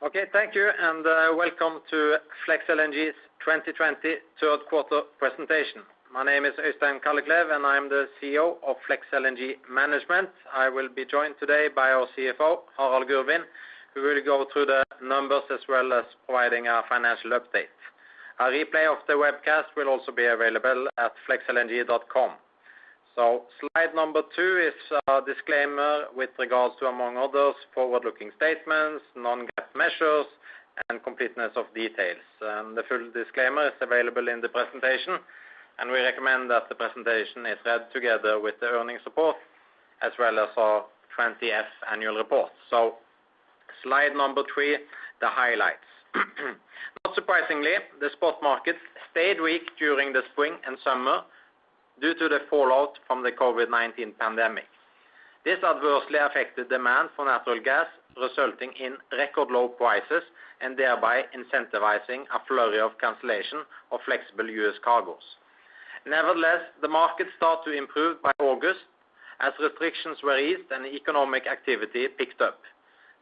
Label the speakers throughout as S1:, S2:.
S1: Okay, thank you, and welcome to Flex LNG's 2020 third quarter presentation. My name is Øystein Kalleklev, and I'm the CEO of Flex LNG Management. I will be joined today by our CFO, Harald Gurvin, who will go through the numbers as well as providing a financial update. A replay of the webcast will also be available at flexlng.com. So slide number 2 is a disclaimer with regards to, among others, forward-looking statements, non-GAAP measures, and completeness of details. The full disclaimer is available in the presentation, and we recommend that the presentation is read together with the earnings report as well as our 20F annual report. So slide number 3, the highlights. Not surprisingly, the spot market stayed weak during the spring and summer due to the fallout from the COVID-19 pandemic. This adversely affected demand for natural gas, resulting in record low prices and thereby incentivizing a flurry of cancellation of flexible U.S. cargoes. Nevertheless, the market started to improve by August as restrictions were eased and economic activity picked up.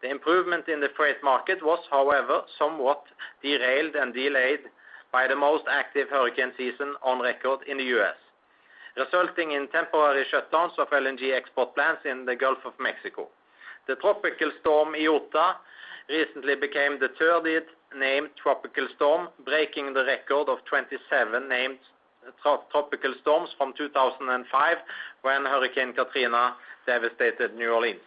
S1: The improvement in the freight market was, however, somewhat derailed and delayed by the most active hurricane season on record in the U.S., resulting in temporary shutdowns of LNG export plants in the Gulf of Mexico. The tropical storm Iota recently became the 30th named tropical storm, breaking the record of 27 named tropical storms from 2005 when Hurricane Katrina devastated New Orleans.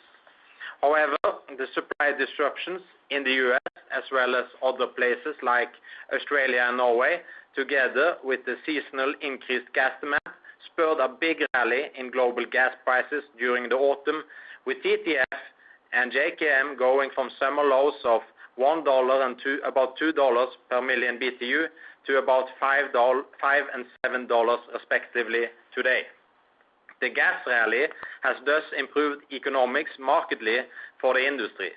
S1: However, the supply disruptions in the U.S. as well as other places like Australia and Norway, together with the seasonal increased gas demand, spurred a big rally in global gas prices during the autumn, with TTF and JKM going from summer lows of $1 and about $2 per million BTU to about $5 and $7 respectively today. The gas rally has thus improved economics markedly for the industry.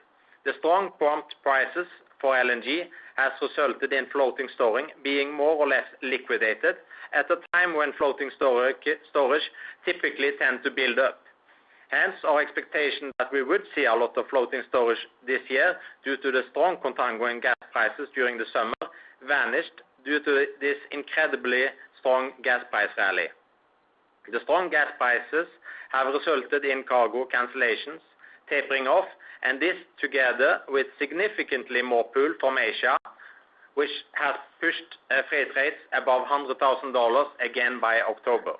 S1: The strong prompt prices for LNG has resulted in floating storing being more or less liquidated at a time when floating storage typically tend to build up. Hence, our expectation that we would see a lot of floating storage this year due to the strong contango in gas prices during the summer vanished due to this incredibly strong gas price rally. The strong gas prices have resulted in cargo cancellations tapering off, and this together with significantly more pull from Asia, which has pushed freight rates above $100,000 again by October.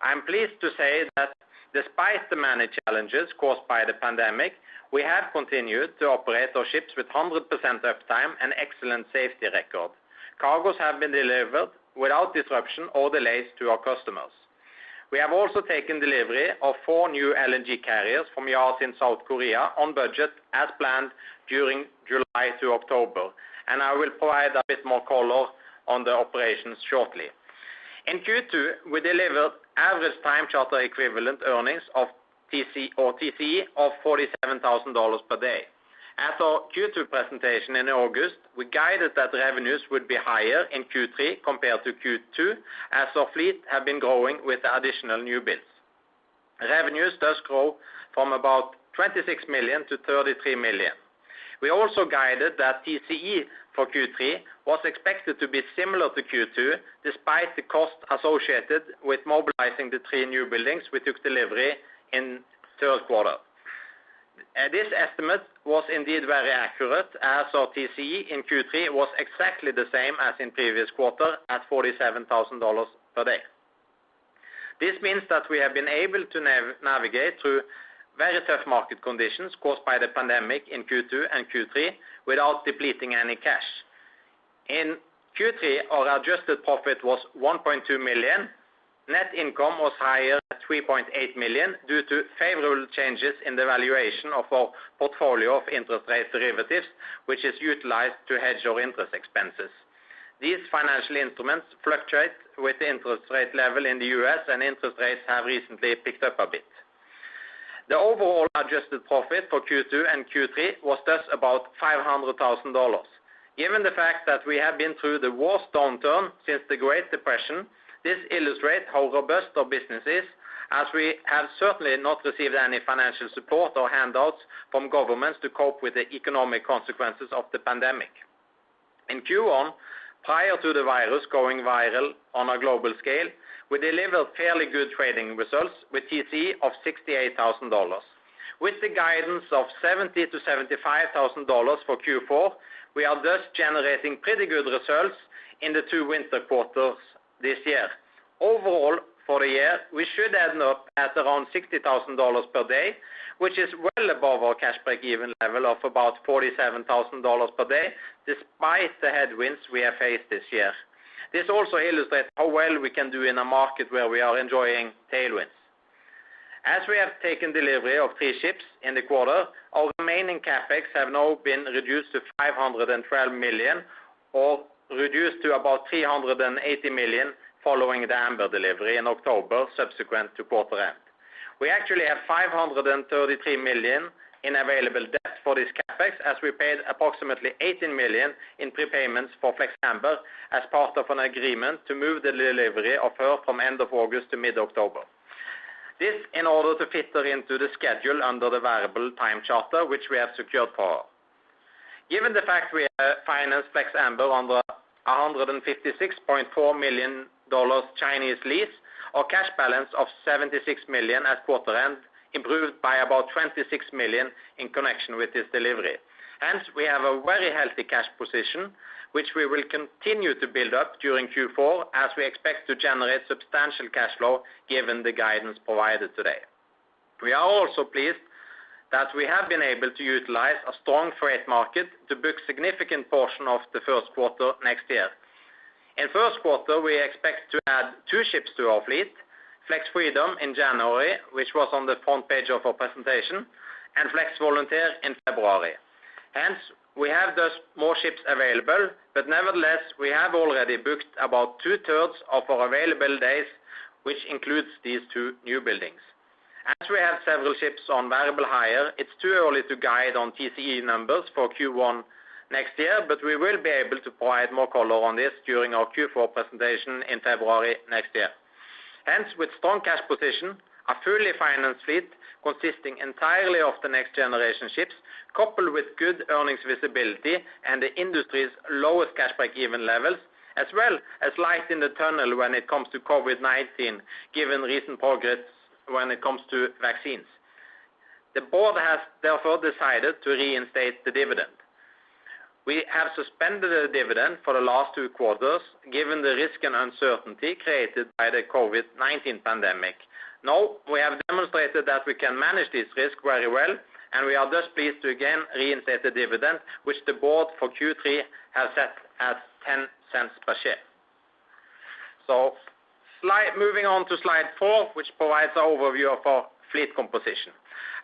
S1: I'm pleased to say that despite the many challenges caused by the pandemic, we have continued to operate our ships with 100% uptime and excellent safety record. Cargoes have been delivered without disruption or delays to our customers. We have also taken delivery of 4 new LNG carriers from yards in South Korea on budget as planned during July to October, and I will provide a bit more color on the operations shortly. In Q2, we delivered average time charter equivalent earnings of TCE of $47,000 per day. At our Q2 presentation in August, we guided that revenues would be higher in Q3 compared to Q2 as our fleet have been growing with additional new builds. Revenues thus grow from about 26 million to 33 million. We also guided that TCE for Q3 was expected to be similar to Q2 despite the cost associated with mobilizing the 3 new buildings we took delivery in third quarter. This estimate was indeed very accurate as our TCE in Q3 was exactly the same as in previous quarter at $47,000 per day. This means that we have been able to navigate through very tough market conditions caused by the pandemic in Q2 and Q3 without depleting any cash. In Q3, our adjusted profit was 1.2 million. Net income was higher at 3.8 million due to favorable changes in the valuation of our portfolio of interest rate derivatives, which is utilized to hedge our interest expenses. These financial instruments fluctuate with the interest rate level in the US, and interest rates have recently picked up a bit. The overall adjusted profit for Q2 and Q3 was thus about $500,000. Given the fact that we have been through the worst downturn since the Great Depression, this illustrates how robust our business is as we have certainly not received any financial support or handouts from governments to cope with the economic consequences of the pandemic. In Q1, prior to the virus going viral on a global scale, we delivered fairly good trading results with TCE of $68,000. With the guidance of $70,000 to $75,000 for Q4, we are thus generating pretty good results in the two winter quarters this year. Overall, for the year, we should end up at around $60,000 per day, which is well above our cash break-even level of about $47,000 per day, despite the headwinds we have faced this year. This also illustrates how well we can do in a market where we are enjoying tailwinds. As we have taken delivery of 3 ships in the quarter, our remaining capex have now been reduced to $512 million, or reduced to about $380 million following the Amber delivery in October subsequent to quarter end. We actually have $533 million in available debt for this capex, as we paid approximately $18 million in prepayments for Flex Amber as part of an agreement to move the delivery of her from end of August to mid-October. This in order to fit her into the schedule under the variable time charter, which we have secured for her. Given the fact we financed Flex Amber under $156.4 million Chinese lease, our cash balance of $76 million at quarter end improved by about $26 million in connection with this delivery. Hence, we have a very healthy cash position, which we will continue to build up during Q4 as we expect to generate substantial cash flow given the guidance provided today. We are also pleased that we have been able to utilize a strong freight market to book significant portion of the first quarter next year. In first quarter, we expect to add 2 ships to our fleet, Flex Freedom in January, which was on the front page of our presentation, and Flex Volunteer in February. Hence, we have thus more ships available, but nevertheless, we have already booked about 2/3 of our available days, which includes these 2 new buildings. As we have several ships on variable hire, it's too early to guide on TCE numbers for Q1 next year, but we will be able to provide more color on this during our Q4 presentation in February next year. Hence, with strong cash position, a fully financed fleet consisting entirely of the next generation ships, coupled with good earnings visibility and the industry's lowest cash break-even levels, as well as light in the tunnel when it comes to COVID-19, given recent progress when it comes to vaccines. The board has therefore decided to reinstate the dividend. We have suspended the dividend for the last 2 quarters, given the risk and uncertainty created by the COVID-19 pandemic. Now, we have demonstrated that we can manage this risk very well, and we are thus pleased to again reinstate the dividend, which the board for Q3 has set at 10 cents per share. So, moving on to slide 4, which provides an overview of our fleet composition.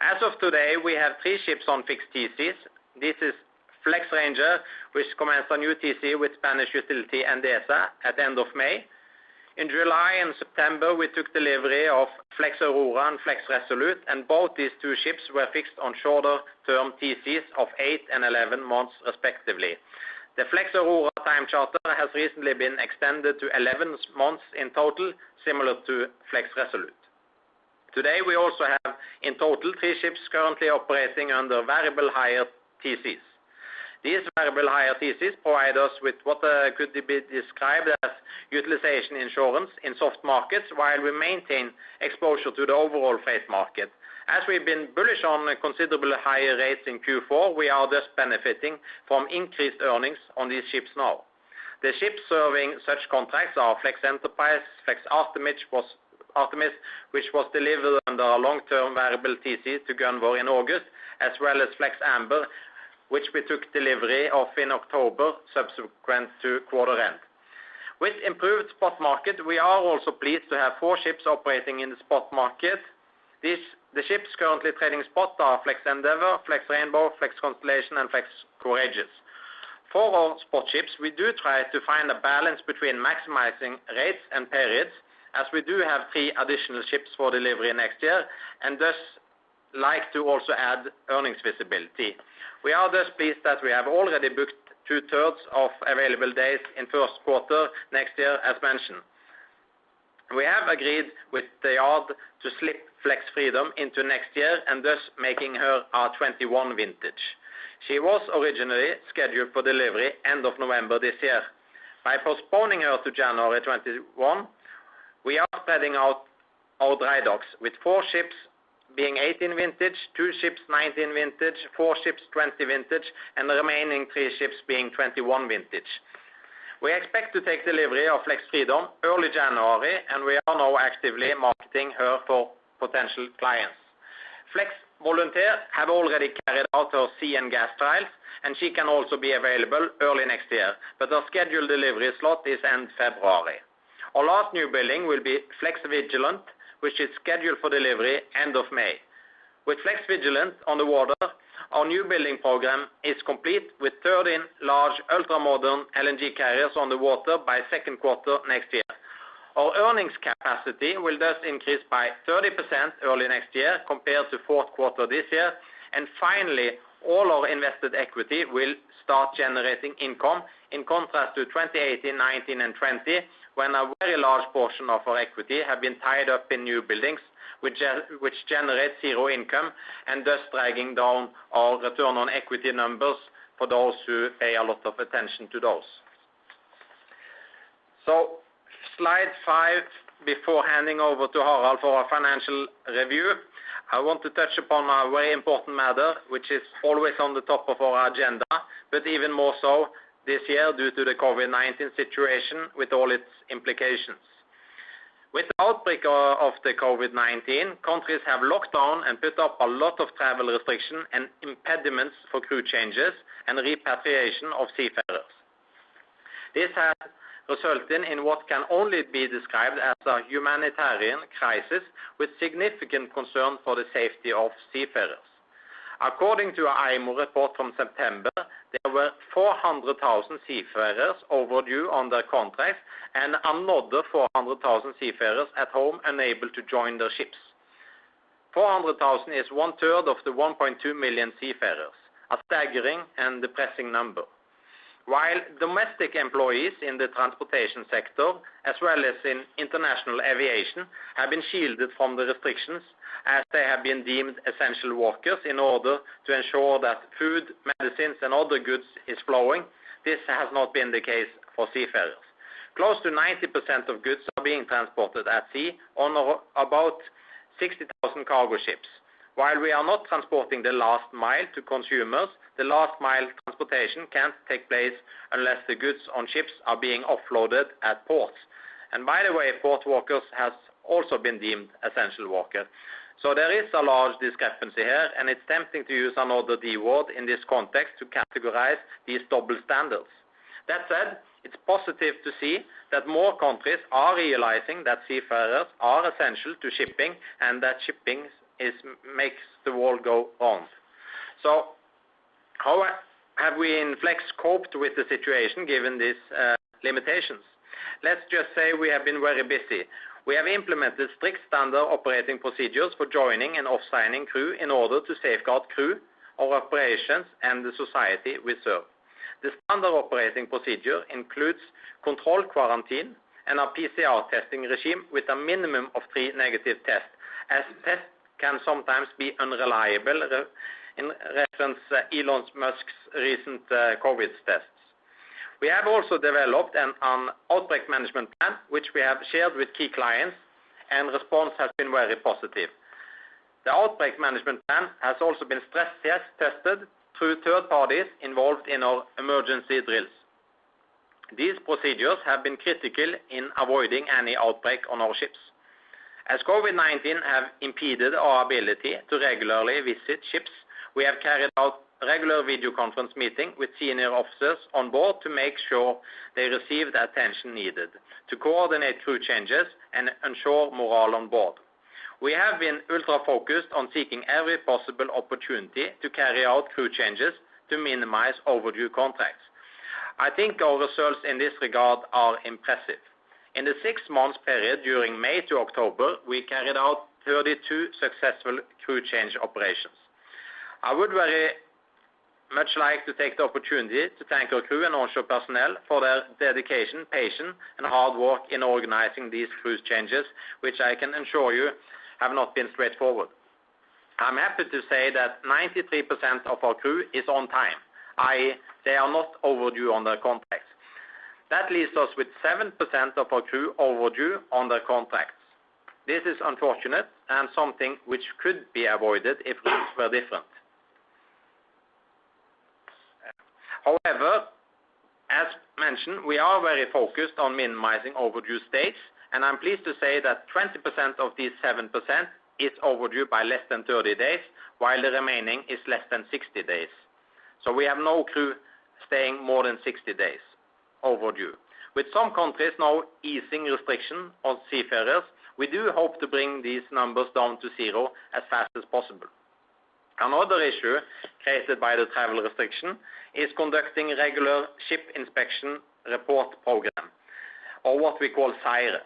S1: As of today, we have 3 ships on fixed TCs. This is Flex Ranger, which commenced a new TC with Spanish utility Endesa at the end of May. In July and September, we took delivery of Flex Aurora and Flex Resolute, and both these 2 ships were fixed on shorter-term TCs of 8 and 11 months respectively. The Flex Aurora time charter has recently been extended to 11 months in total, similar to Flex Resolute. Today, we also have in total 3 ships currently operating under variable hire TCs. These variable hire TCs provide us with what could be described as utilization insurance in soft markets, while we maintain exposure to the overall freight market. As we've been bullish on considerably higher rates in Q4, we are thus benefiting from increased earnings on these ships now. The ships serving such contracts are Flex Enterprise, Flex Artemis, which was delivered under a long-term variable TC to Gunvor in August, as well as Flex Amber, which we took delivery of in October subsequent to quarter end. With improved spot market, we are also pleased to have 4 ships operating in the spot market. The ships currently trading spot are Flex Endeavor, Flex Rainbow, Flex Constellation, and Flex Courageous. For our spot ships, we do try to find a balance between maximizing rates and periods, as we do have 3 additional ships for delivery next year, and thus like to also add earnings visibility. We are thus pleased that we have already booked 2/3 of available days in first quarter next year, as mentioned. We have agreed with the yard to slip Flex Freedom into next year and thus making her a 21 vintage. She was originally scheduled for delivery end of November this year. By postponing her to January 21, we are spreading out our dry docks with 4 ships being 18 vintage, 2 ships 19 vintage, 4 ships 20 vintage, and the remaining 3 ships being 21 vintage. We expect to take delivery of Flex Freedom early January, and we are now actively marketing her for potential clients. Flex Volunteer have already carried out her sea and gas trials, and she can also be available early next year, but her scheduled delivery slot is end February. Our last new building will be Flex Vigilant, which is scheduled for delivery end of May. With Flex Vigilant on the water, our new building program is complete with 13 large ultra-modern LNG carriers on the water by second quarter next year. Our earnings capacity will thus increase by 30% early next year compared to fourth quarter this year, and finally, all our invested equity will start generating income in contrast to 2018, 19, and 20, when a very large portion of our equity have been tied up in new buildings, which generate zero income and thus dragging down our return on equity numbers for those who pay a lot of attention to those. So, slide 5, before handing over to Harald for a financial review, I want to touch upon a very important matter which is always on the top of our agenda, but even more so this year due to the COVID-19 situation with all its implications. With the outbreak of the COVID-19, countries have locked down and put up a lot of travel restriction and impediments for crew changes and repatriation of seafarers. This has resulted in what can only be described as a humanitarian crisis with significant concern for the safety of seafarers. According to an IMO report from September, there were 400,000 seafarers overdue on their contracts and another 400,000 seafarers at home unable to join their ships. 400,000 is 1/3 of the 1.2 million seafarers, a staggering and depressing number. While domestic employees in the transportation sector, as well as in international aviation, have been shielded from the restrictions as they have been deemed essential workers in order to ensure that food, medicines, and other goods is flowing, this has not been the case for seafarers. Close to 90% of goods are being transported at sea on about 60,000 cargo ships. While we are not transporting the last mile to consumers, the last mile transportation can't take place unless the goods on ships are being offloaded at ports. And by the way, port workers has also been deemed essential workers. So there is a large discrepancy here, and it's tempting to use another D word in this context to categorize these double standards. That said, it's positive to see that more countries are realizing that seafarers are essential to shipping and that shipping makes the world go round. So how have we in Flex coped with the situation given these limitations? Let's just say we have been very busy. We have implemented strict standard operating procedures for joining and off-signing crew in order to safeguard crew, our operations, and the society we serve. The standard operating procedure includes controlled quarantine and a PCR testing regime with a minimum of 3 negative tests, as tests can sometimes be unreliable in reference Elon Musk's recent COVID tests. We have also developed an outbreak management plan, which we have shared with key clients, and response has been very positive. The outbreak management plan has also been stress tested through third parties involved in our emergency drills. These procedures have been critical in avoiding any outbreak on our ships. As COVID-19 have impeded our ability to regularly visit ships, we have carried out regular video conference meeting with senior officers on board to make sure they receive the attention needed to coordinate crew changes and ensure morale on board. We have been ultra-focused on seeking every possible opportunity to carry out crew changes to minimize overdue contracts. I think our results in this regard are impressive. In the 6 months period during May to October, we carried out 32 successful crew change operations. I would very much like to take the opportunity to thank our crew and onshore personnel for their dedication, patience, and hard work in organizing these cruise changes, which I can assure you have not been straightforward. I'm happy to say that 93% of our crew is on time, i.e. they are not overdue on their contracts. That leaves us with 7% of our crew overdue on their contracts. This is unfortunate and something which could be avoided if rules were different. However, as mentioned, we are very focused on minimizing overdue stays, and I'm pleased to say that 20% of these 7% is overdue by less than 30 days, while the remaining is less than 60 days. So we have no crew staying more than 60 days overdue. With some countries now easing restriction on seafarers, we do hope to bring these numbers down to zero as fast as possible. Another issue created by the travel restriction is conducting regular ship inspection report program, or what we call SIRE.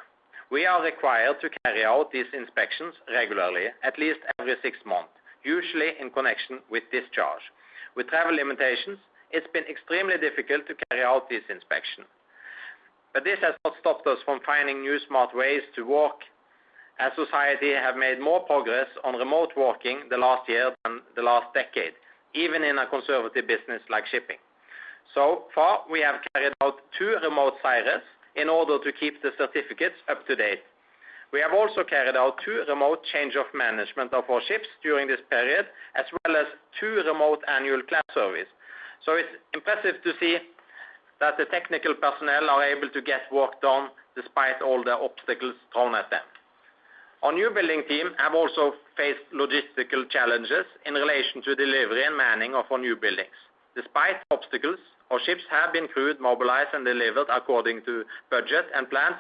S1: We are required to carry out these inspections regularly, at least every 6 months, usually in connection with discharge. With travel limitations, it's been extremely difficult to carry out this inspection. But this has not stopped us from finding new smart ways to work, as society have made more progress on remote working the last year than the last decade, even in a conservative business like shipping. So far, we have carried out 2 remote SIREs in order to keep the certificates up to date. We have also carried out 2 remote change of management of our ships during this period, as well as 2 remote annual class surveys. So it's impressive to see that the technical personnel are able to get work done despite all the obstacles thrown at them. Our new building team have also faced logistical challenges in relation to delivery and manning of our new buildings. Despite obstacles, our ships have been crewed, mobilized, and delivered according to budget and plans.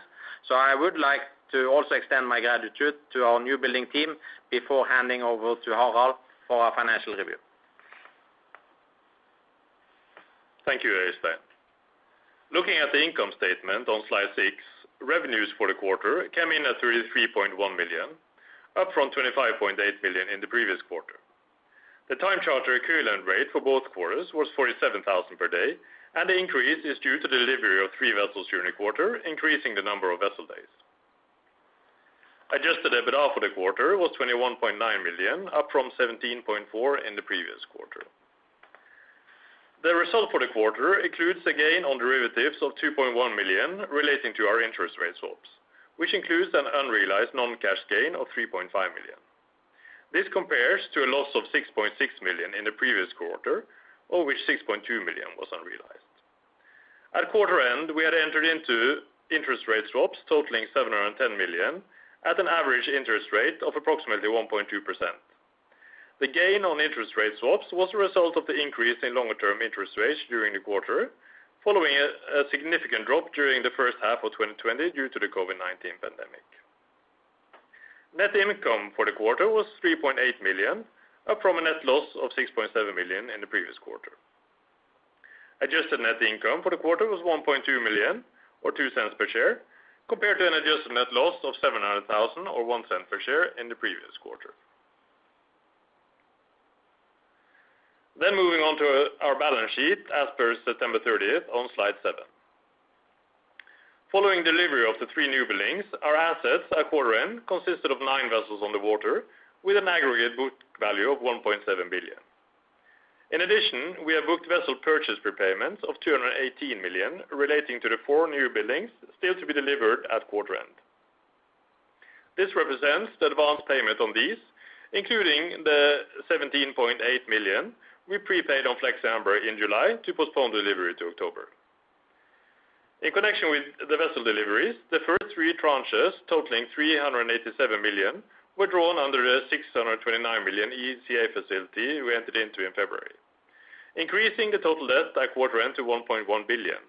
S1: So I would like to also extend my gratitude to our new building team before handing over to Harald for our financial review.
S2: Thank you, Øystein. Looking at the income statement on slide 6, revenues for the quarter came in at 33.1 million, up from 25.8 million in the previous quarter. The time charter equivalent rate for both quarters was 47,000 per day, and the increase is due to the delivery of 3 vessels during the quarter, increasing the number of vessel days. Adjusted EBITDA for the quarter was 21.9 million, up from 17.4 in the previous quarter. The result for the quarter includes a gain on derivatives of 2.1 million relating to our interest rate swaps, which includes an unrealized non-cash gain of 3.5 million. This compares to a loss of 6.6 million in the previous quarter, of which 6.2 million was unrealized. At quarter end, we had entered into interest rate swaps totaling 710 million at an average interest rate of approximately 1.2%. The gain on interest rate swaps was a result of the increase in longer-term interest rates during the quarter, following a significant drop during the first half of 2020 due to the COVID-19 pandemic. Net income for the quarter was 3.8 million, up from a net loss of 6.7 million in the previous quarter. Adjusted net income for the quarter was 1.2 million, or 2 cents per share, compared to an adjusted net loss of 700,000, or 1 cent per share in the previous quarter. Then moving on to our balance sheet as per September 30th on slide 7. Following delivery of the 3 new buildings, our assets at quarter end consisted of 9 vessels on the water with an aggregate book value of 1.7 billion. In addition, we have booked vessel purchase prepayments of 218 million relating to the 4 new buildings still to be delivered at quarter end. This represents the advance payment on these, including the 17.8 million we prepaid on Flex Amber in July to postpone delivery to October. In connection with the vessel deliveries, the first 3 tranches totaling 387 million were drawn under the 629 million ECA facility we entered into in February, increasing the total debt at quarter end to 1.1 billion,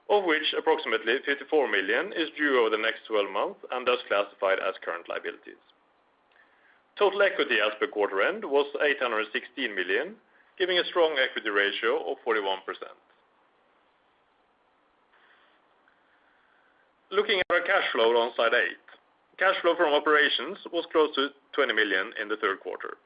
S2: of which approximately 54 million is due over the next 12 months and thus classified as current liabilities. Total equity as per quarter end was 816 million, giving a strong equity ratio of 41%. Looking at our cash flow on slide 8, cash flow from operations was close to 20 million in the third quarter.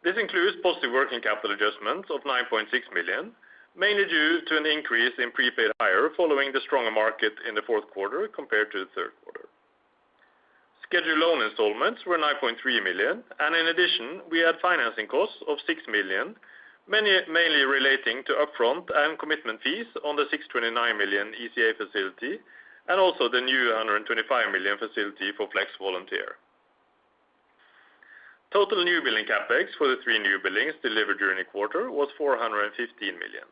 S2: This includes positive working capital adjustments of 9.6 million, mainly due to an increase in prepaid hire following the stronger market in the fourth quarter compared to the third quarter. Scheduled loan installments were 9.3 million, and in addition, we had financing costs of 6 million, mainly relating to upfront and commitment fees on the 629 million ECA facility, and also the new 125 million facility for Flex Volunteer. Total new building capex for the 3 new buildings delivered during the quarter was 415 million.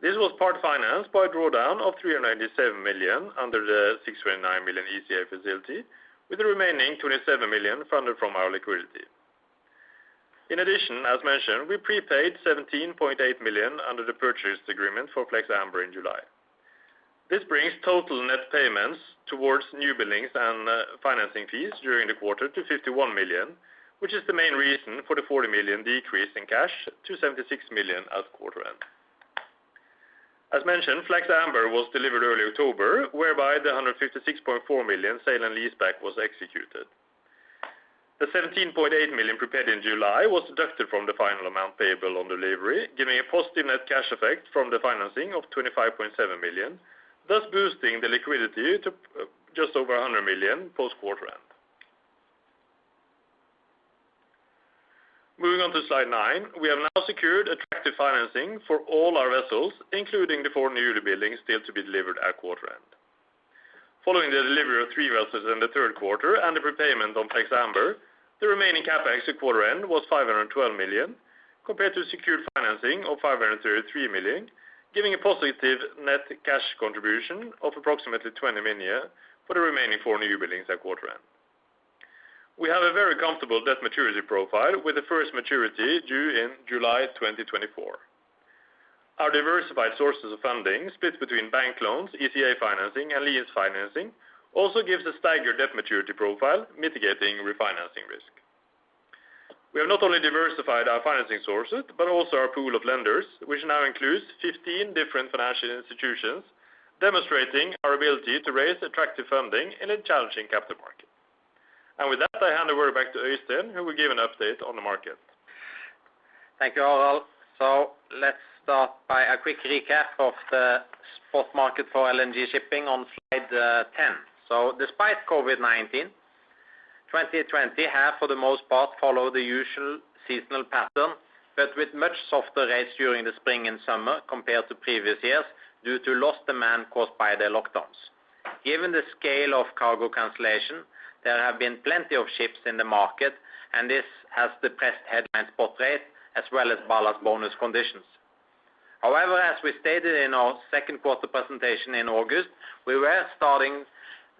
S2: This was part financed by a drawdown of 397 million under the 629 million ECA facility, with the remaining 27 million funded from our liquidity. In addition, as mentioned, we prepaid 17.8 million under the purchase agreement for Flex Amber in July. This brings total net payments towards new buildings and financing fees during the quarter to 51 million, which is the main reason for the 40 million decrease in cash to 76 million at quarter end. As mentioned, Flex Amber was delivered early October, whereby the 156.4 million sale and leaseback was executed. The 17.8 million prepaid in July was deducted from the final amount payable on delivery, giving a positive net cash effect from the financing of 25.7 million, thus boosting the liquidity to just over 100 million post-quarter end. Moving on to slide 9, we have now secured attractive financing for all our vessels, including the 4 new buildings still to be delivered at quarter end. Following the delivery of 3 vessels in the third quarter and the prepayment on Flex Amber, the remaining capex at quarter end was 512 million, compared to secured financing of 533 million, giving a positive net cash contribution of approximately 20 million for the remaining 4 new buildings at quarter end. We have a very comfortable debt maturity profile with the first maturity due in July 2024. Our diversified sources of funding, split between bank loans, ECA financing, and lease financing, also gives a staggered debt maturity profile, mitigating refinancing risk. We have not only diversified our financing sources, but also our pool of lenders, which now includes 15 different financial institutions, demonstrating our ability to raise attractive funding in a challenging capital market. And with that, I hand the word back to Øystein, who will give an update on the market.
S1: Thank you, Harald. So let's start by a quick recap of the spot market for LNG shipping on slide 10. So despite COVID-19, 2020 have for the most part followed the usual seasonal pattern, but with much softer rates during the spring and summer compared to previous years due to lost demand caused by the lockdowns. Given the scale of cargo cancellation, there have been plenty of ships in the market, and this has depressed headline spot rate as well as ballast bonus conditions. However, as we stated in our second quarter presentation in August, we were starting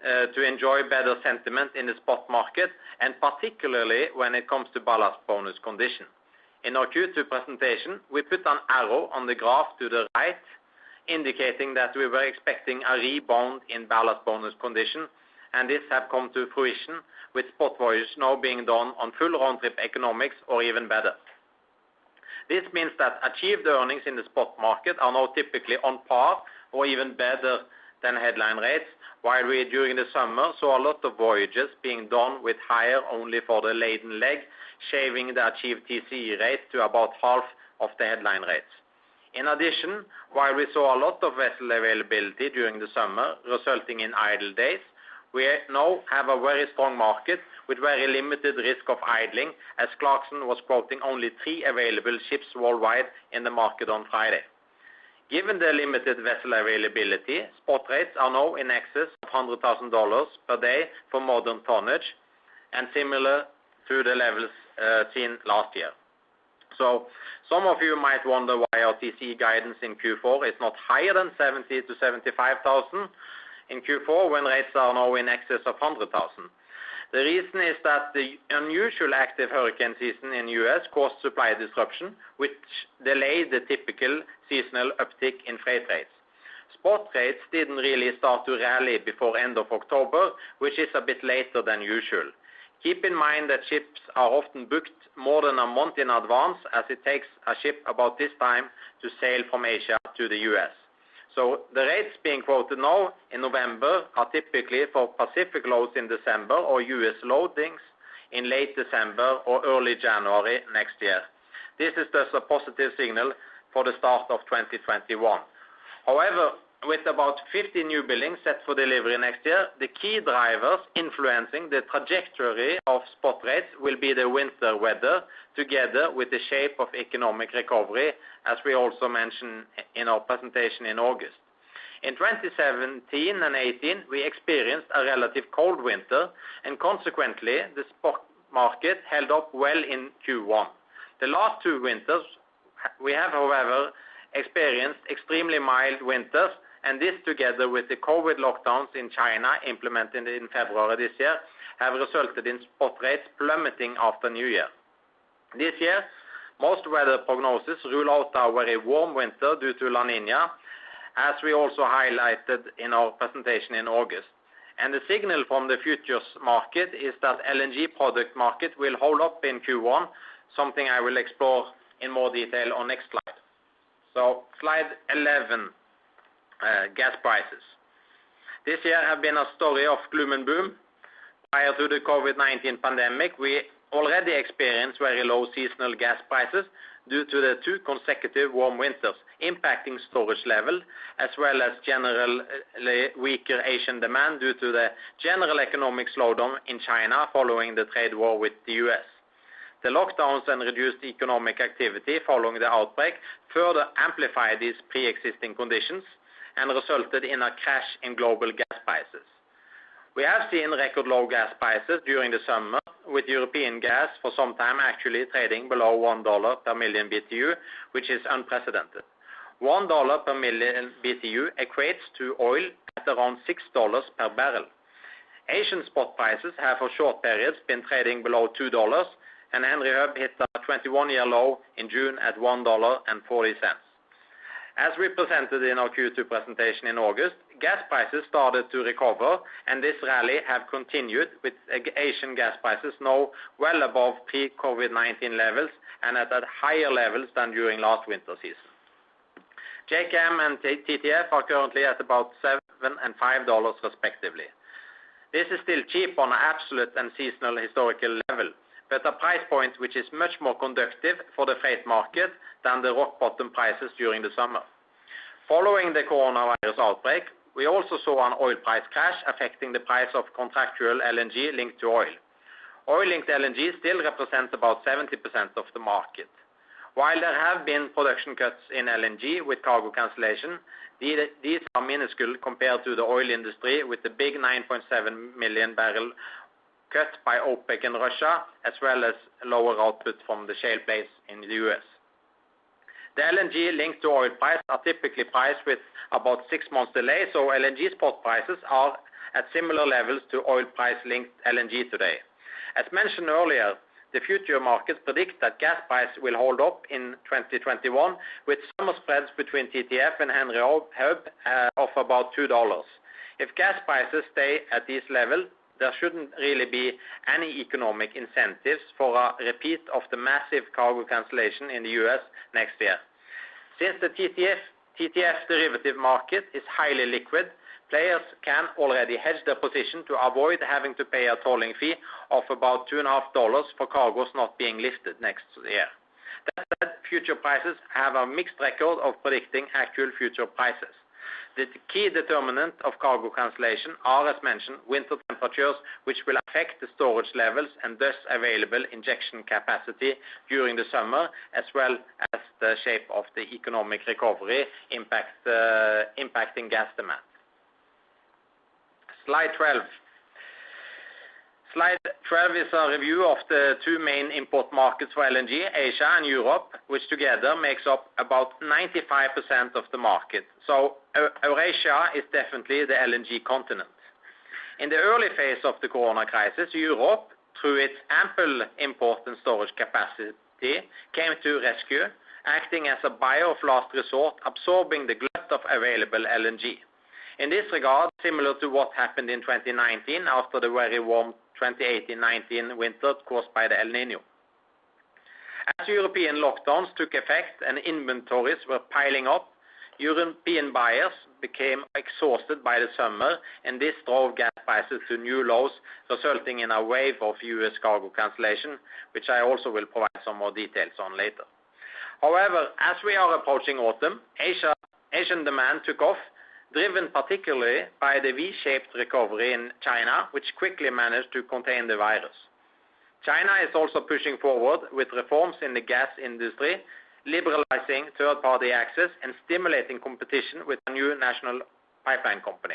S1: to enjoy better sentiment in the spot market, and particularly when it comes to ballast bonus condition. In our Q2 presentation, we put an arrow on the graph to the right, indicating that we were expecting a rebound in ballast bonus condition, and this have come to fruition with spot voyage now being done on full round-trip economics or even better. This means that achieved earnings in the spot market are now typically on par or even better than headline rates, while we during the summer saw a lot of voyages being done with hire only for the laden leg, shaving the achieved TCE rate to about half of the headline rates. In addition, while we saw a lot of vessel availability during the summer, resulting in idle days, we now have a very strong market with very limited risk of idling, as Clarkson was quoting only 3 available ships worldwide in the market on Friday. Given the limited vessel availability, spot rates are now in excess of $100,000 per day for modern tonnage, and similar to the levels seen last year. So some of you might wonder why our TCE guidance in Q4 is not higher than 70 to 75,000 in Q4 when rates are now in excess of 100,000. The reason is that the unusual active hurricane season in U.S. caused supply disruption, which delayed the typical seasonal uptick in freight rates. Spot rates didn't really start to rally before end of October, which is a bit later than usual. Keep in mind that ships are often booked more than a month in advance, as it takes a ship about this time to sail from Asia to the U.S. So the rates being quoted now in November are typically for Pacific loads in December or U.S. loadings in late December or early January next year. This is thus a positive signal for the start of 2021. However, with about 50 new buildings set for delivery next year, the key drivers influencing the trajectory of spot rates will be the winter weather together with the shape of economic recovery, as we also mentioned in our presentation in August. In 2017 and 18, we experienced a relative cold winter, and consequently, the spot market held up well in Q1. The last two winters, we have, however, experienced extremely mild winters, and this together with the COVID lockdowns in China implemented in February this year have resulted in spot rates plummeting after New Year. This year, most weather prognosis rule out a very warm winter due to La Nina, as we also highlighted in our presentation in August. And the signal from the futures market is that LNG product market will hold up in Q1, something I will explore in more detail on next slide. So slide 11, gas prices. This year have been a story of gloom and boom. Prior to the COVID-19 pandemic, we already experienced very low seasonal gas prices due to the two consecutive warm winters, impacting storage level, as well as generally weaker Asian demand due to the general economic slowdown in China following the trade war with the US. The lockdowns and reduced economic activity following the outbreak further amplified these pre-existing conditions and resulted in a crash in global gas prices. We have seen record low gas prices during the summer, with European gas for some time actually trading below $1 per million BTU, which is unprecedented. $1 per million BTU equates to oil at around $6 per barrel. Asian spot prices have for short periods been trading below $2, and Henry Hub hit a 21-year low in June at $1.40. As we presented in our Q2 presentation in August, gas prices started to recover, and this rally have continued with Asian gas prices now well above pre-COVID-19 levels and at higher levels than during last winter season. JKM and TTF are currently at about $7 and $5 respectively. This is still cheap on an absolute and seasonal historical level, but a price point which is much more conducive for the freight market than the rock bottom prices during the summer. Following the coronavirus outbreak, we also saw an oil price crash affecting the price of contractual LNG linked to oil. Oil-linked LNG still represents about 70% of the market. While there have been production cuts in LNG with cargo cancellation, these are minuscule compared to the oil industry with the big 9.7 million barrel cut by OPEC and Russia, as well as lower output from the shale plays in the US. The LNG linked to oil price are typically priced with about 6 months delay, so LNG spot prices are at similar levels to oil price linked LNG today. As mentioned earlier, the future markets predict that gas price will hold up in 2021 with summer spreads between TTF and Henry Hub of about $2. If gas prices stay at this level, there shouldn't really be any economic incentives for a repeat of the massive cargo cancellation in the US next year. Since the TTF derivative market is highly liquid, players can already hedge their position to avoid having to pay a tolling fee of about $2.50 for cargoes not being lifted next year. That said, future prices have a mixed record of predicting actual future prices. The key determinant of cargo cancellation are, as mentioned, winter temperatures, which will affect the storage levels and thus available injection capacity during the summer, as well as the shape of the economic recovery impacting gas demand. Slide 12. Slide 12 is a review of the two main import markets for LNG, Asia and Europe, which together makes up about 95% of the market. So Eurasia is definitely the LNG continent. In the early phase of the corona crisis, Europe, through its ample import and storage capacity, came to rescue, acting as a buyer of last resort, absorbing the glut of available LNG. In this regard, similar to what happened in 2019 after the very warm 2018-19 winter caused by the El Nino. As European lockdowns took effect and inventories were piling up, European buyers became exhausted by the summer, and this drove gas prices to new lows, resulting in a wave of U.S. cargo cancellation, which I also will provide some more details on later. However, as we are approaching autumn, Asian demand took off, driven particularly by the V-shaped recovery in China, which quickly managed to contain the virus. China is also pushing forward with reforms in the gas industry, liberalizing third-party access and stimulating competition with a new national pipeline company.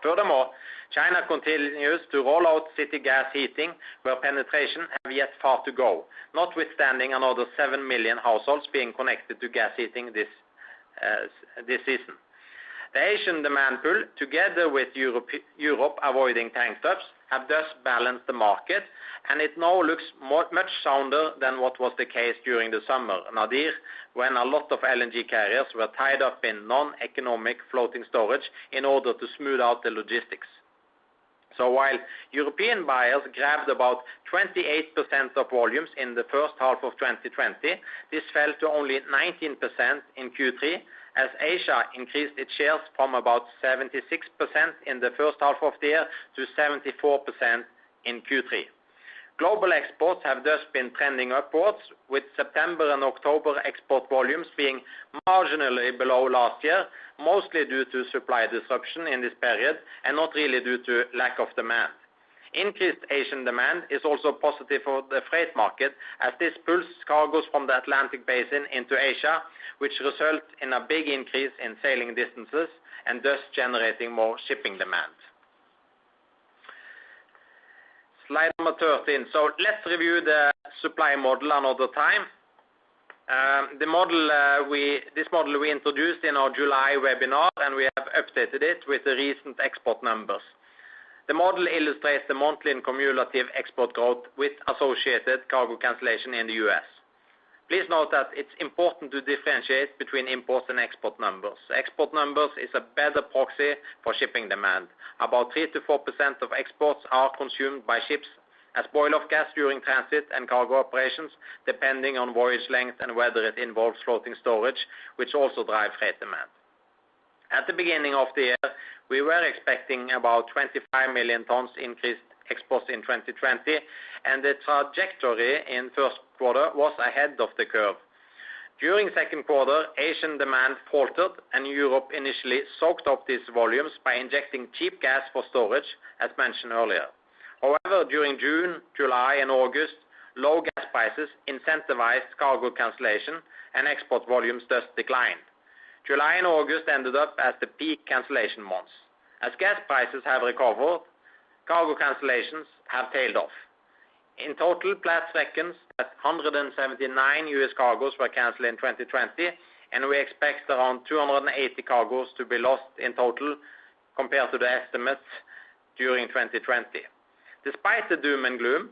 S1: Furthermore, China continues to roll out city gas heating, where penetration have yet far to go, notwithstanding another 7 million households being connected to gas heating this season. The Asian demand pull, together with Europe avoiding tank tops, have thus balanced the market, and it now looks much sounder than what was the case during the summer, nadir, when a lot of LNG carriers were tied up in non-economic floating storage in order to smooth out the logistics. So while European buyers grabbed about 28% of volumes in the first half of 2020, this fell to only 19% in Q3, as Asia increased its shares from about 76% in the first half of the year to 74% in Q3. Global exports have thus been trending upwards, with September and October export volumes being marginally below last year, mostly due to supply disruption in this period and not really due to lack of demand. Increased Asian demand is also positive for the freight market, as this pulls cargoes from the Atlantic basin into Asia, which results in a big increase in sailing distances and thus generating more shipping demand. Slide number 13. So let's review the supply model another time. This model we introduced in our July webinar, and we have updated it with the recent export numbers. The model illustrates the monthly and cumulative export growth with associated cargo cancellation in the U.S. Please note that it's important to differentiate between import and export numbers. Export numbers is a better proxy for shipping demand. About 3 to 4% of exports are consumed by ships as boil-off gas during transit and cargo operations, depending on voyage length and whether it involves floating storage, which also drive freight demand. At the beginning of the year, we were expecting about 25 million tons increased exports in 2020, and the trajectory in first quarter was ahead of the curve. During second quarter, Asian demand faltered, and Europe initially soaked up these volumes by injecting cheap gas for storage, as mentioned earlier. However, during June, July, and August, low gas prices incentivized cargo cancellation, and export volumes thus declined. July and August ended up as the peak cancellation months. As gas prices have recovered, cargo cancellations have tailed off. In total, Platts reckons that 179 U.S. cargoes were canceled in 2020, and we expect around 280 cargoes to be lost in total compared to the estimates during 2020. Despite the doom and gloom,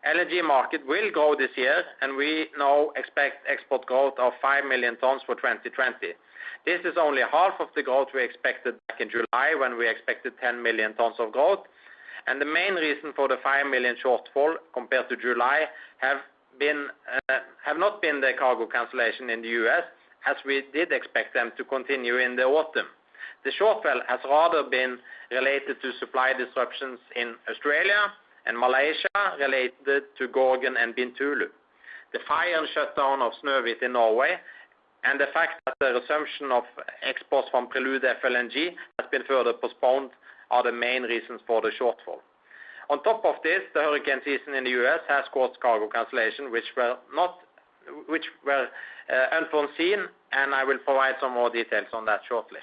S1: LNG market will grow this year, and we now expect export growth of 5 million tons for 2020. This is only half of the growth we expected back in July, when we expected 10 million tons of growth. And the main reason for the 5 million shortfall compared to July have not been the cargo cancellation in the U.S., as we did expect them to continue in the autumn. The shortfall has rather been related to supply disruptions in Australia and Malaysia related to Gorgon and Bintulu, the fire and shutdown of Snøhvit in Norway, and the fact that the resumption of exports from Prelude FLNG has been further postponed are the main reasons for the shortfall. On top of this, the hurricane season in the U.S. has caused cargo cancellation, which were unforeseen, and I will provide some more details on that shortly.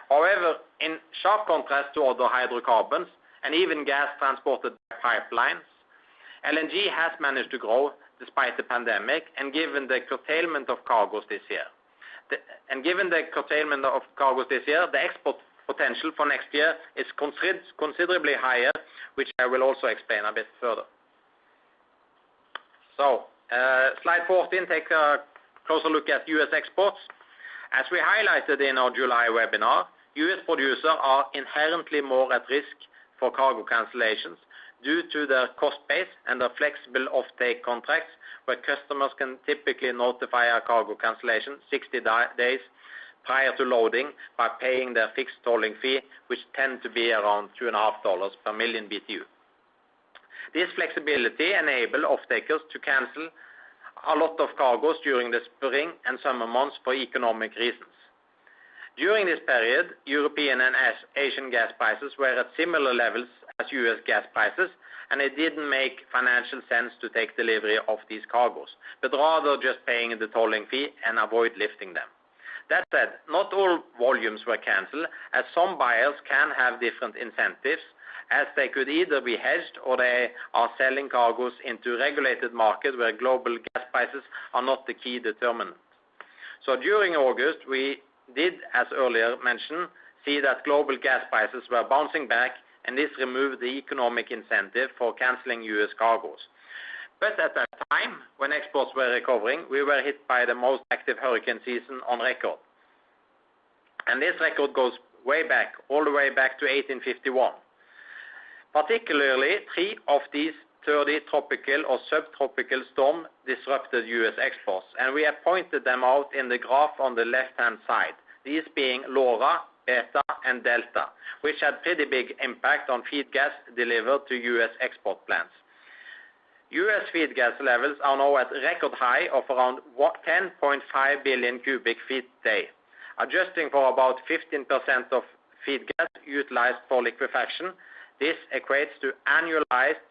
S1: However, in sharp contrast to other hydrocarbons and even gas transported by pipelines, LNG has managed to grow despite the pandemic, and given the curtailment of cargoes this year. The export potential for next year is considerably higher, which I will also explain a bit further. So, slide 14, take a closer look at U.S. exports. As we highlighted in our July webinar, U.S. producers are inherently more at risk for cargo cancellations due to their cost base and their flexible offtake contracts, where customers can typically notify a cargo cancellation 60 days prior to loading by paying their fixed tolling fee, which tend to be around $2.50 per million BTU. This flexibility enables off-takers to cancel a lot of cargoes during the spring and summer months for economic reasons. During this period, European and Asian gas prices were at similar levels as U.S. gas prices, and it didn't make financial sense to take delivery of these cargoes, but rather just paying the tolling fee and avoid lifting them. That said, not all volumes were cancelled, as some buyers can have different incentives, as they could either be hedged or they are selling cargoes into regulated markets where global gas prices are not the key determinant. So during August, we did, as earlier mentioned, see that global gas prices were bouncing back, and this removed the economic incentive for cancelling U.S. cargoes. But at that time, when exports were recovering, we were hit by the most active hurricane season on record. And this record goes way back, all the way back to 1851. Particularly, 3 of these 30 tropical or subtropical storms disrupted U.S. exports, and we have pointed them out in the graph on the left-hand side, these being Laura, Beta, and Delta, which had pretty big impact on feed gas delivered to U.S. export plants. U.S. feed gas levels are now at record high of around 10.5 billion cubic feet a day. Adjusting for about 15% of feed gas utilized for liquefaction, this equates to annualized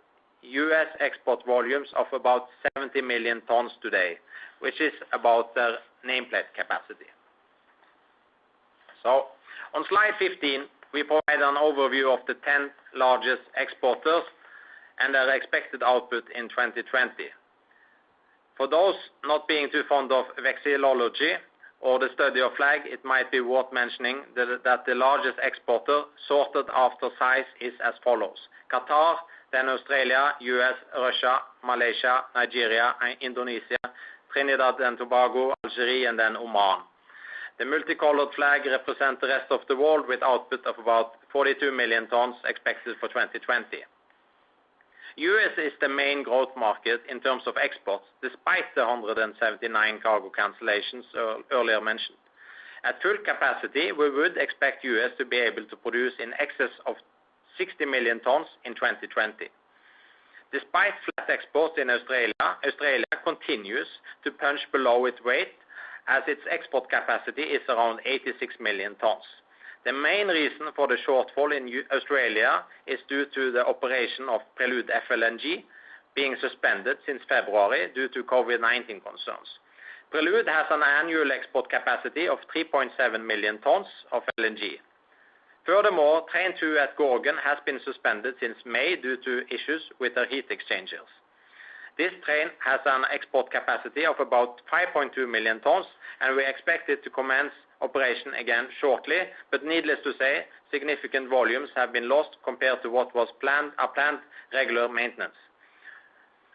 S1: U.S. export volumes of about 70 million tons today, which is about their nameplate capacity. So, on slide 15, we provide an overview of the 10 largest exporters and their expected output in 2020. For those not being too fond of vexillology or the study of flag, it might be worth mentioning that the largest exporter sorted after size is as follows: Qatar, then Australia, US, Russia, Malaysia, Nigeria, Indonesia, Trinidad and Tobago, Algeria, and then Oman. The multicolored flag represents the rest of the world with output of about 42 million tons expected for 2020. US is the main growth market in terms of exports, despite the 179 cargo cancellations earlier mentioned. At full capacity, we would expect US to be able to produce in excess of 60 million tons in 2020. Despite flat exports in Australia continues to punch below its weight, as its export capacity is around 86 million tons. The main reason for the shortfall in Australia is due to the operation of Prelude FLNG being suspended since February due to COVID-19 concerns. Prelude has an annual export capacity of 3.7 million tons of LNG. Furthermore, Train 2 at Gorgon has been suspended since May due to issues with their heat exchangers. This train has an export capacity of about 5.2 million tons, and we expect it to commence operation again shortly, but needless to say, significant volumes have been lost compared to what was planned regular maintenance.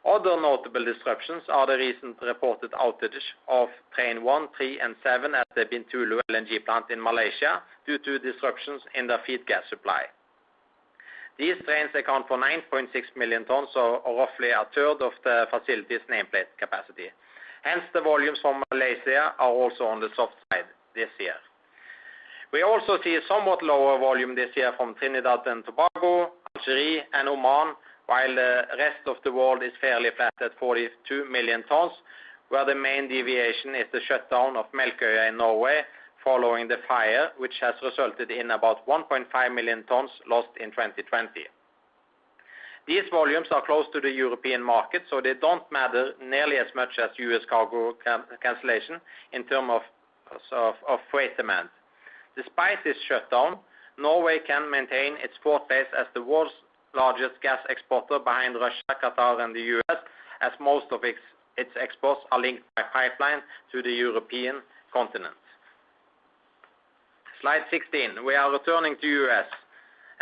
S1: Other notable disruptions are the recent reported outage of Train 1, 3, and 7 at the Bintulu LNG plant in Malaysia due to disruptions in the feed gas supply. These trains account for 9.6 million tons, or roughly a third of the facility's nameplate capacity. Hence, the volumes from Malaysia are also on the soft side this year. We also see a somewhat lower volume this year from Trinidad and Tobago, Algeria, and Oman, while the rest of the world is fairly flat at 42 million tons, where the main deviation is the shutdown of Melkøya in Norway following the fire, which has resulted in about 1.5 million tons lost in 2020. These volumes are close to the European market, so they don't matter nearly as much as U.S. cargo cancellation in terms of freight demand. Despite this shutdown, Norway can maintain its fourth place as the world's largest gas exporter behind Russia, Qatar, and the U.S., as most of its exports are linked by pipeline to the European continent. Slide 16. We are returning to U.S.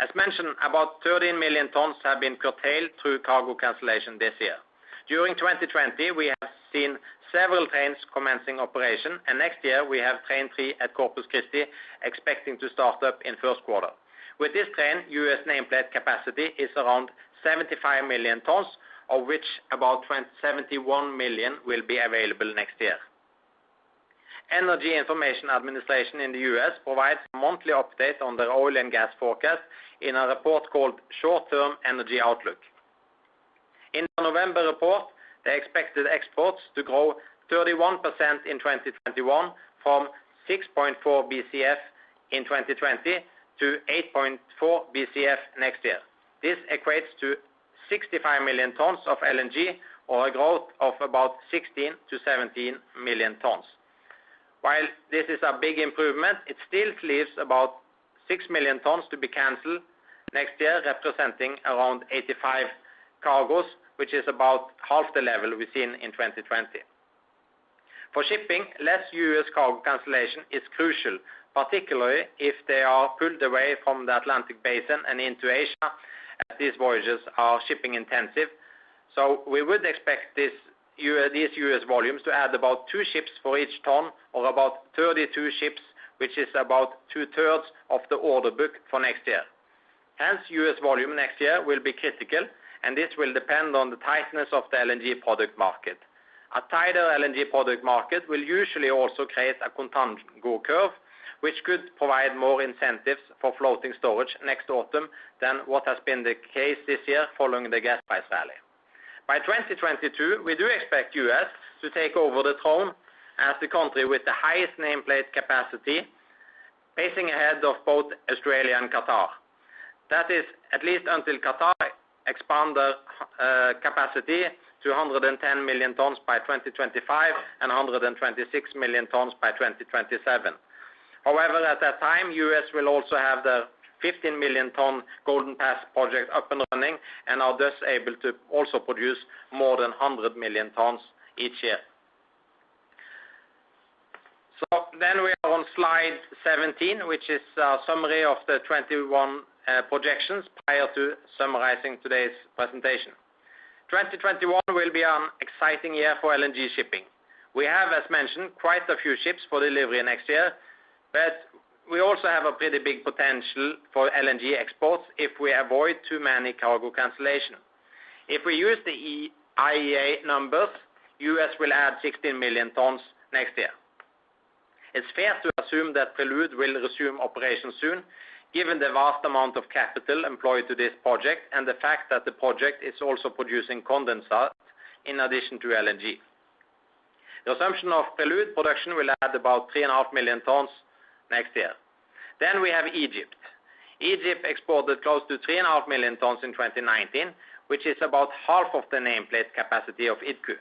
S1: As mentioned, about 13 million tons have been curtailed through cargo cancellation this year. During 2020, we have seen several trains commencing operation, and next year we have Train 3 at Corpus Christi expecting to start up in first quarter. With this train, U.S. nameplate capacity is around 75 million tons, of which about 71 million will be available next year. Energy Information Administration in the U.S. provides a monthly update on their oil and gas forecast in a report called Short-Term Energy Outlook. In the November report, they expected exports to grow 31% in 2021 from 6.4 BCF in 2020 to 8.4 BCF next year. This equates to 65 million tons of LNG, or a growth of about 16 to 17 million tons. While this is a big improvement, it still leaves about 6 million tons to be cancelled next year, representing around 85 cargoes, which is about half the level we've seen in 2020. For shipping, less U.S. cargo cancellation is crucial, particularly if they are pulled away from the Atlantic Basin and into Asia, as these voyages are shipping intensive. So we would expect these U.S. volumes to add about 2 ships for each ton, or about 32 ships, which is about 2/3 of the order book for next year. Hence, U.S. volume next year will be critical, and this will depend on the tightness of the LNG product market. A tighter LNG product market will usually also create a contango curve, which could provide more incentives for floating storage next autumn than what has been the case this year following the gas price rally. By 2022, we do expect U.S. to take over the throne as the country with the highest nameplate capacity, pacing ahead of both Australia and Qatar. That is at least until Qatar expand their capacity to 110 million tons by 2025 and 126 million tons by 2027. However, at that time, U.S. will also have the 15 million ton Golden Pass project up and running, and are thus able to also produce more than 100 million tons each year. So then we are on slide 17, which is a summary of the 21 projections prior to summarizing today's presentation. 2021 will be an exciting year for LNG shipping. We have, as mentioned, quite a few ships for delivery next year, but we also have a pretty big potential for LNG exports if we avoid too many cargo cancellation. If we use the IEA numbers, U.S. will add 16 million tons next year. It's fair to assume that Prelude will resume operations soon, given the vast amount of capital employed to this project and the fact that the project is also producing condensate in addition to LNG. The resumption of Prelude production will add about 3.5 million tons next year. Then we have Egypt. Egypt exported close to 3.5 million tons in 2019, which is about half of the nameplate capacity of IDCU.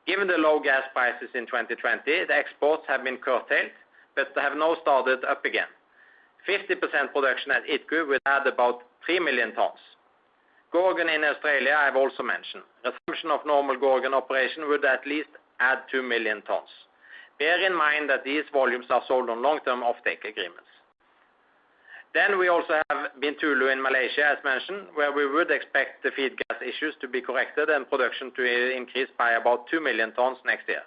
S1: Given the low gas prices in 2020, the exports have been curtailed, but have now started up again. 50% production at IDCU will add about 3 million tons. Gorgon in Australia I have also mentioned. Resumption of normal Gorgon operation would at least add 2 million tons. Bear in mind that these volumes are sold on long-term offtake agreements. Then we also have Bintulu in Malaysia, as mentioned, where we would expect the feed gas issues to be corrected and production to increase by about 2 million tons next year.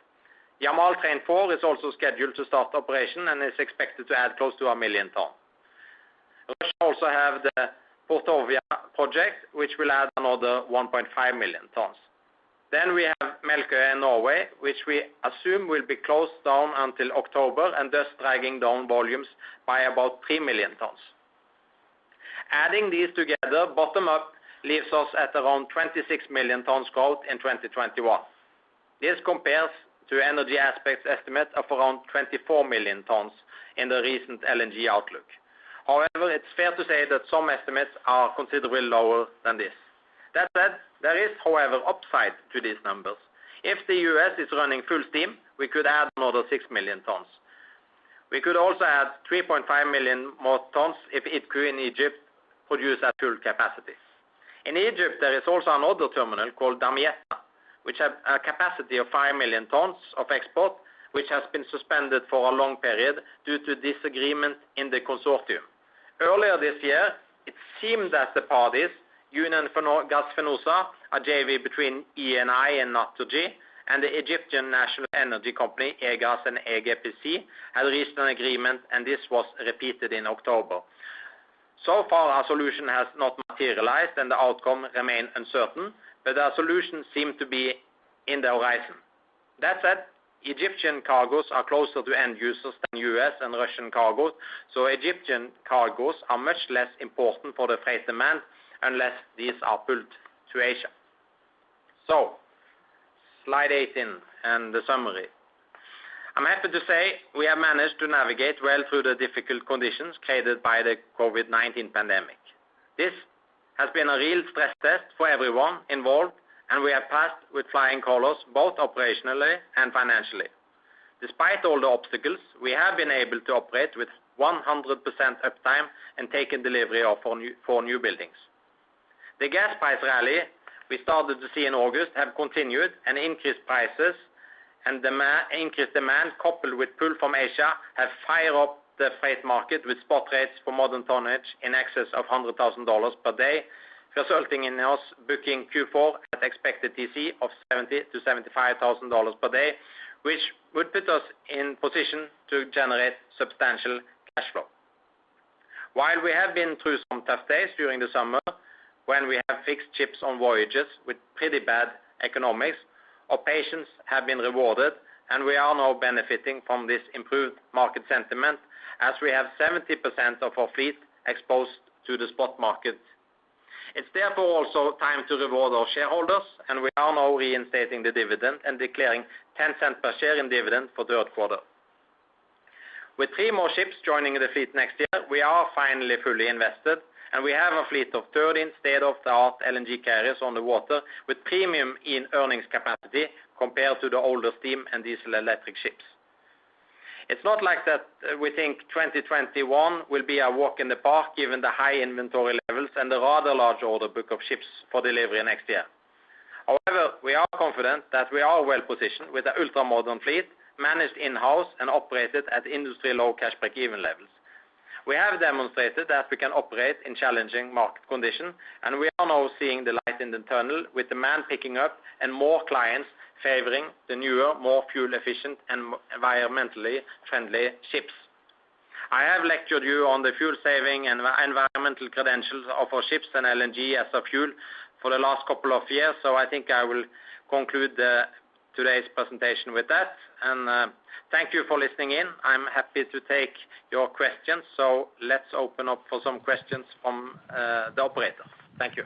S1: Yamal Train 4 is also scheduled to start operation and is expected to add close to 1 million tons. Russia also have the Portovia project, which will add another 1.5 million tons. Then we have Melkøya in Norway, which we assume will be closed down until October and thus dragging down volumes by about 3 million tons. Adding these together, bottom up, leaves us at around 26 million tons growth in 2021. This compares to Energy Aspects estimate of around 24 million tons in the recent LNG outlook. However, it's fair to say that some estimates are considerably lower than this. That said, there is, however, upside to these numbers. If the U.S. is running full steam, we could add another 6 million tons. We could also add 3.5 million more tons if IDCU in Egypt produce at full capacity. In Egypt, there is also another terminal called Damietta, which has a capacity of 5 million tons of export, which has been suspended for a long period due to disagreement in the consortium. Earlier this year, it seemed that the parties, Union Gas Fenosa, a JV between ENI and Naturgy, and the Egyptian National Energy Company, EGAS and EGPC, had reached an agreement, and this was repeated in October. So far, a solution has not materialized, and the outcome remains uncertain, but a solution seemed to be in the horizon. That said, Egyptian cargoes are closer to end users than US and Russian cargoes, so Egyptian cargoes are much less important for the freight demand unless these are pulled to Asia. So, slide 18 and the summary. I'm happy to say we have managed to navigate well through the difficult conditions created by the COVID-19 pandemic. This has been a real stress test for everyone involved, and we have passed with flying colors both operationally and financially. Despite all the obstacles, we have been able to operate with 100% uptime and taken delivery of 4 new buildings. The gas price rally we started to see in August have continued, and increased prices and increased demand coupled with pull from Asia have fired up the freight market with spot rates for modern tonnage in excess of $100,000 per day, resulting in us booking Q4 at expected TC of $70,000 to $75,000 per day, which would put us in position to generate substantial cash flow. While we have been through some tough days during the summer, when we have fixed ships on voyages with pretty bad economics, our patience have been rewarded, and we are now benefiting from this improved market sentiment, as we have 70% of our fleet exposed to the spot market. It's therefore also time to reward our shareholders, and we are now reinstating the dividend and declaring 10 cents per share in dividend for third quarter. With 3 more ships joining the fleet next year, we are finally fully invested, and we have a fleet of 13 state-of-the-art LNG carriers on the water with premium in earnings capacity compared to the older steam and diesel electric ships. It's not like that we think 2021 will be a walk in the park given the high inventory levels and the rather large order book of ships for delivery next year. However, we are confident that we are well positioned with an ultra-modern fleet managed in-house and operated at industry-low cash break-even levels. We have demonstrated that we can operate in challenging market conditions, and we are now seeing the light in the tunnel with demand picking up and more clients favoring the newer, more fuel-efficient and environmentally friendly ships. I have lectured you on the fuel-saving and environmental credentials of our ships and LNG as a fuel for the last couple of years, so I think I will conclude today's presentation with that. And thank you for listening in. I'm happy to take your questions, so let's open up for some questions from the operator. Thank you.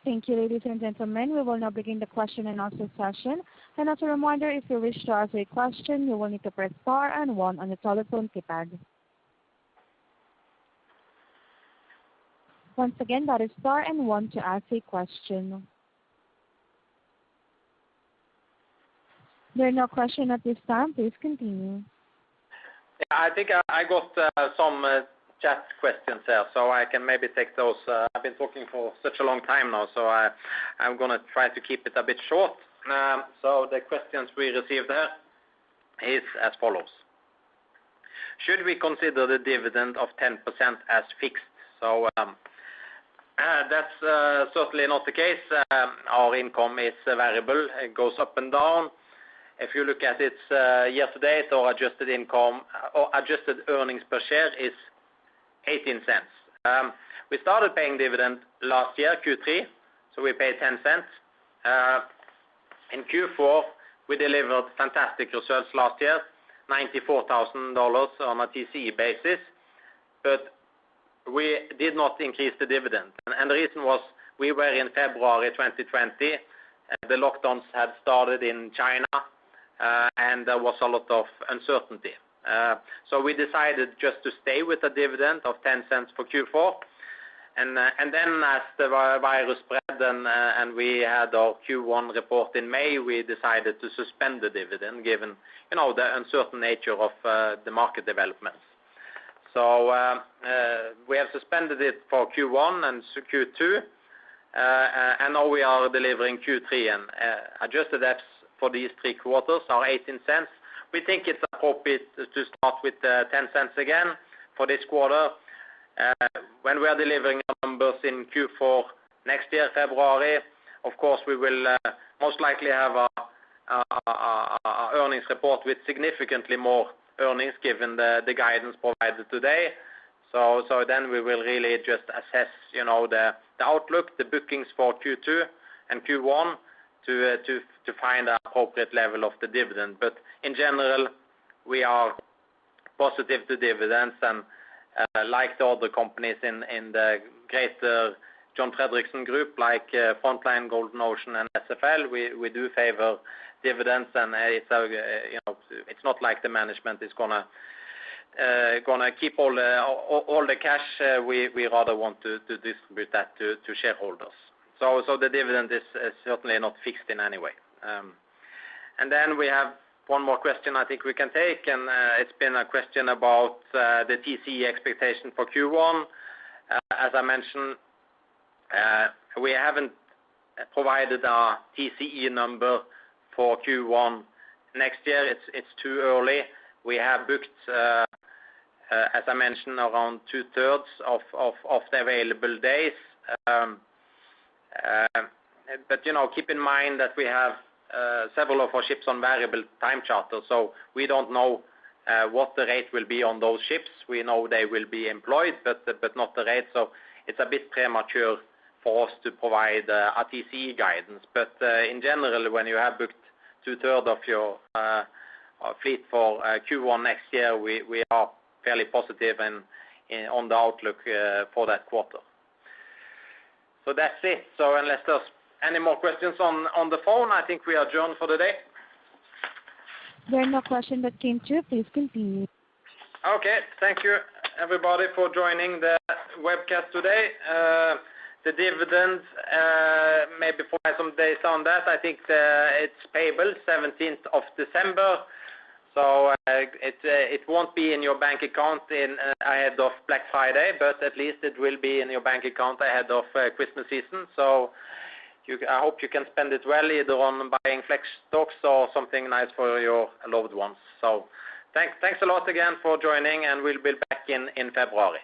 S3: Thank you, ladies and gentlemen. We will now begin the question and answer session. And as a reminder, if you wish to ask a question, you will need to press star and 1 on the telephone keypad. Once again, that is star and 1 to ask a question. There are no questions at this time. Please continue.
S1: Yeah, I think I got some chat questions there, so I can maybe take those. I've been talking for such a long time now, so I'm going to try to keep it a bit short. So the questions we received there is as follows. Should we consider the dividend of 10% as fixed? So that's certainly not the case. Our income is variable. It goes up and down. If you look at it year-to-date, our adjusted income or adjusted earnings per share is 18 cents. We started paying dividend last year, Q3, so we paid 10 cents. In Q4, we delivered fantastic results last year, $94,000 on a TCE basis, but we did not increase the dividend. And the reason was we were in February 2020. The lockdowns had started in China, and there was a lot of uncertainty. So we decided just to stay with a dividend of 10 cents for Q4. And then as the virus spread and we had our Q1 report in May, we decided to suspend the dividend given, the uncertain nature of the market developments. So we have suspended it for Q1 and Q2, and now we are delivering Q3, and adjusted EPS for these 3 quarters are 18 cents. We think it's appropriate to start with 10 cents again for this quarter. When we are delivering numbers in Q4 next year, February, of course, we will most likely have a earnings report with significantly more earnings given the guidance provided today. So then we will really just assess, the outlook, the bookings for Q2 and Q1 to find a appropriate level of the dividend. But in general, we are positive to dividends, and like the other companies in the greater John Fredriksen group, like Frontline, Golden Ocean, and SFL, we do favor dividends, and it's not like the management is gonna keep all the cash. We rather want to distribute that to shareholders. So the dividend is certainly not fixed in any way. And then we have one more question I think we can take, and it's been a question about the TCE expectation for Q1. As I mentioned, we haven't provided our TCE number for Q1 next year. It's too early. We have booked, as I mentioned, around 2/3 of the available days. But keep in mind that we have several of our ships on variable time charter, so we don't know what the rate will be on those ships. We know they will be employed, but not the rate. So it's a bit premature for us to provide a TCE guidance. But in general, when you have booked 2/3 of your fleet for Q1 next year, we are fairly positive on the outlook for that quarter. So that's it. So unless there's any more questions on the phone, I think we are adjourned for the day.
S3: There are no questions that came through. Please continue.
S1: Okay. Thank you, everybody, for joining the webcast today. The dividends, maybe for some days on that, I think it's payable 17th of December. So it won't be in your bank account ahead of Black Friday, but at least it will be in your bank account ahead of Christmas season. So I hope you can spend it well, either on buying Flex stocks or something nice for your loved ones. So thanks a lot again for joining, and we'll be back in February.